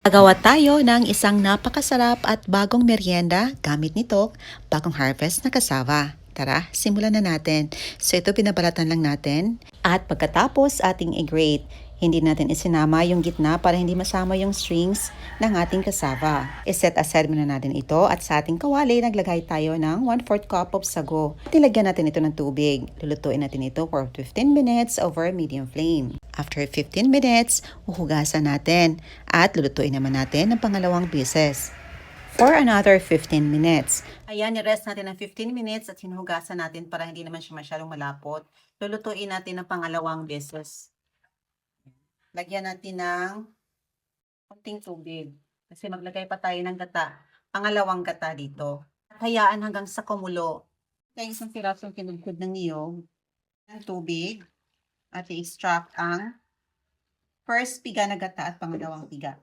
Gagawa tayo ng isang napakasarap at bagong merienda gamit nito, bagong harvest na cassava. Tara, simulan na natin. So ito pinabalatan lang natin at pagkatapos ating i-grate. Hindi natin isinama yung gitna para hindi masama yung strings ng ating cassava. I-set aside muna natin ito at sa ating kawali naglagay tayo ng 1/4 cup of sago. Nilagyan natin ito ng tubig. Lulutuin natin ito for 15 minutes over medium flame. After 15 minutes, uhugasan natin at lulutuin naman natin ng pangalawang beses for another 15 minutes. Ayan, i-rest natin ng 15 minutes at hinugasan natin para hindi naman siya masyadong malapot. Lulutuin natin ng pangalawang beses. Lagyan natin ng konting tubig kasi maglagay pa tayo ng gata. Pangalawang gata dito. Hayaan hanggang sa kumulo. Kaya isang pirasong kinudkod ng niyog ng tubig at i-extract ang first piga na gata at pangalawang piga.